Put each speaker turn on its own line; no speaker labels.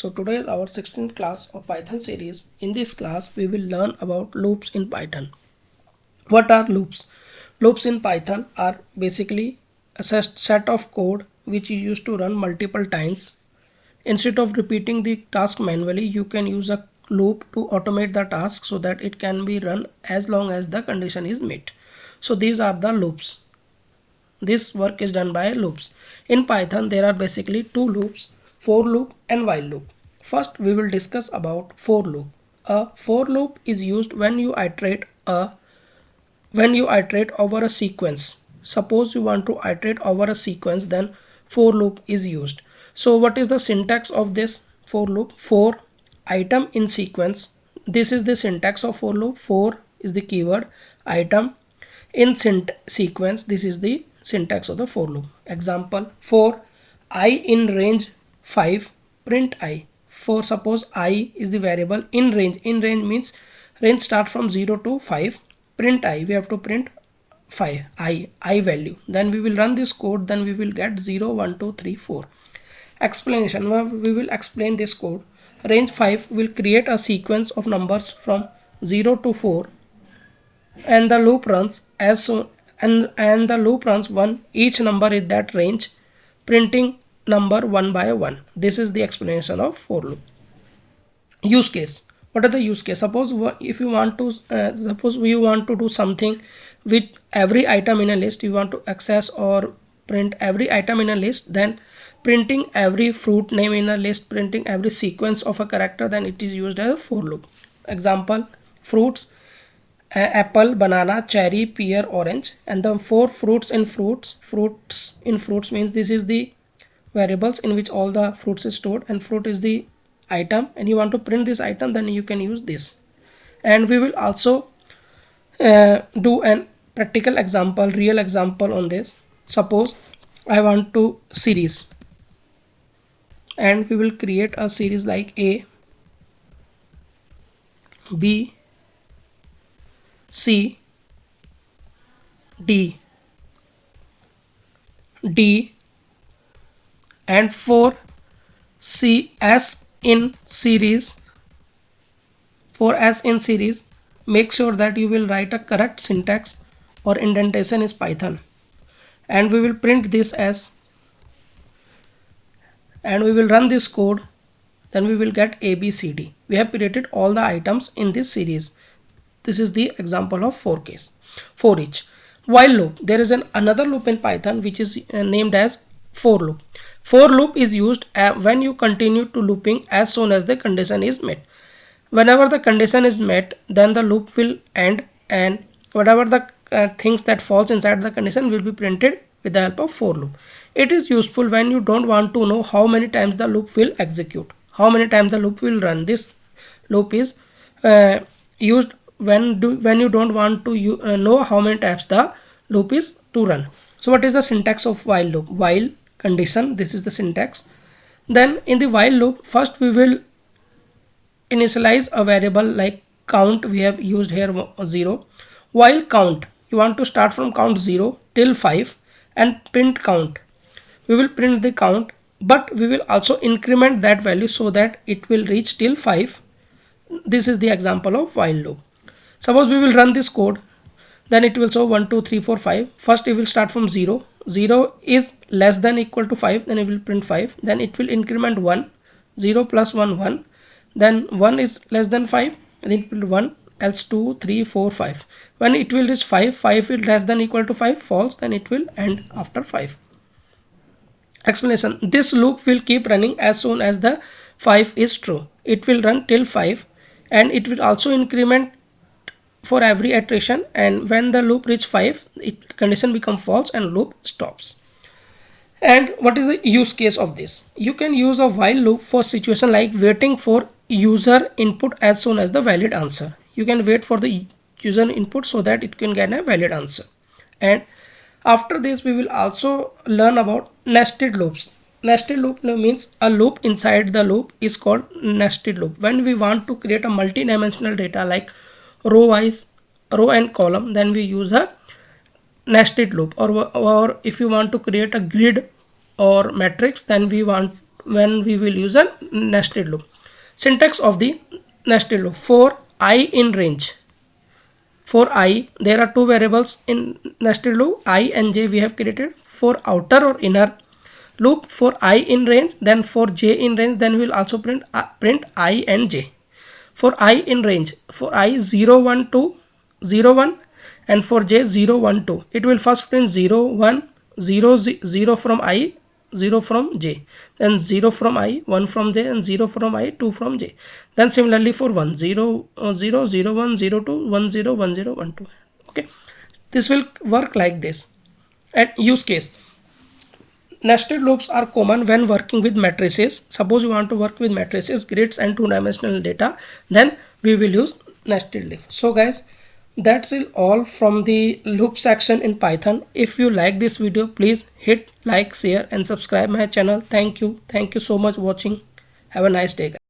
So today is our 16th class of Python series. In this class we will learn about loops in Python. What are loops? Loops in Python are basically a set of code which is used to run multiple times. Instead of repeating the task manually, you can use a loop to automate the task so that it can be run as long as the condition is met. So these are the loops. This work is done by loops. In Python there are basically two loops, for loop and while loop. First we will discuss about for loop. A for loop is used when you iterate over a sequence. Suppose you want to iterate over a sequence, then for loop is used. So what is the syntax of this for loop? For item in sequence. This is the syntax of for loop. For is the keyword, item in sequence. This is the syntax of the for loop. Example, for I in range 5, print I. For suppose I is the variable in range. In range means range start from 0 to 5. Print I, we have to print 5, I value. Then we will run this code, then we will get 0, 1, 2, 3, 4. Explanation, we will explain this code. Range 5 will create a sequence of numbers from 0 to 4 and the loop runs as soon and the loop runs one each number in that range, printing number one by one. This is the explanation of for loop. Use case. What are the use case? Suppose if you want to suppose we want to do something with every item in a list, you want to access or print every item in a list, then printing every fruit name in a list, printing every sequence of a character, then it is used as a for loop. Example, fruits, apple, banana, cherry, pear, orange, and the four fruits in fruits means this is the variables in which all the fruits is stored, and fruit is the item, and you want to print this item, then you can use this. And we will also do an practical example, real example on this. Suppose I want to series, and we will create a series like A, B, C, D, and for S in series, make sure that you will write a correct syntax or indentation is Python, and we will print this as, and we will run this code, then we will get A, B, C, D. We have created all the items in this series. This is the example of for case. For each. While loop, there is another loop in Python which is named as for loop. For loop is used when you continue to looping as soon as the condition is met. Whenever the condition is met, then the loop will end, and whatever the things that falls inside the condition will be printed with the help of for loop. It is useful when you don't want to know how many times the loop will execute, how many times the loop will run. This loop is used when you don't want to know how many times the loop is to run. So what is the syntax of while loop? While condition, this is the syntax. Then in the while loop, first we will initialize a variable like count. We have used here 0. While count, you want to start from count 0 till 5 and print count. We will print the count, but we will also increment that value so that it will reach till 5. This is the example of while loop. Suppose we will run this code, then it will show 1, 2, 3, 4, 5. First it will start from 0. 0 is less than equal to 5, then it will print 5. Then it will increment 1. 0 plus 1, 1. Then 1 is less than 5, then it will 1, else 2, 3, 4, 5. When it will reach 5, 5 is less than equal to 5, false, then it will end after 5. Explanation. This loop will keep running as soon as the 5 is true. It will run till 5, and it will also increment for every iteration, and when the loop reach 5, condition become false and loop stops. And what is the use case of this? You can use a while loop for situation like waiting for user input as soon as the valid answer. You can wait for the user input so that it can get a valid answer. And after this we will also learn about nested loops. Nested loop means a loop inside the loop is called nested loop. When we want to create a multi-dimensional data like row and column, then we use a nested loop. Or if you want to create a grid or matrix, then we want when we will use a nested loop. Syntax of the nested loop: for I in range. For I, there are two variables in nested loop, I and j we have created. For outer or inner loop, for I in range, then for j in range, then we will also print I and j. For I in range, for I 0 1 2 0 1, and for j 0 1 2, it will first print 0 1 0 0 from I, 0 from j, then 0 from I, 1 from j, and 0 from I, 2 from j. Then similarly for 1 0 0 0 1 0 2 1 0 1 0 1 2. Okay, this will work like this. And use case: nested loops are common when working with matrices. Suppose you want to work with matrices, grids and two-dimensional data, then we will use nested loop. So guys, that's it all from the loop section in Python. If you like this video, please hit like, share and subscribe my channel. Thank you so much for watching. Have a nice day guys.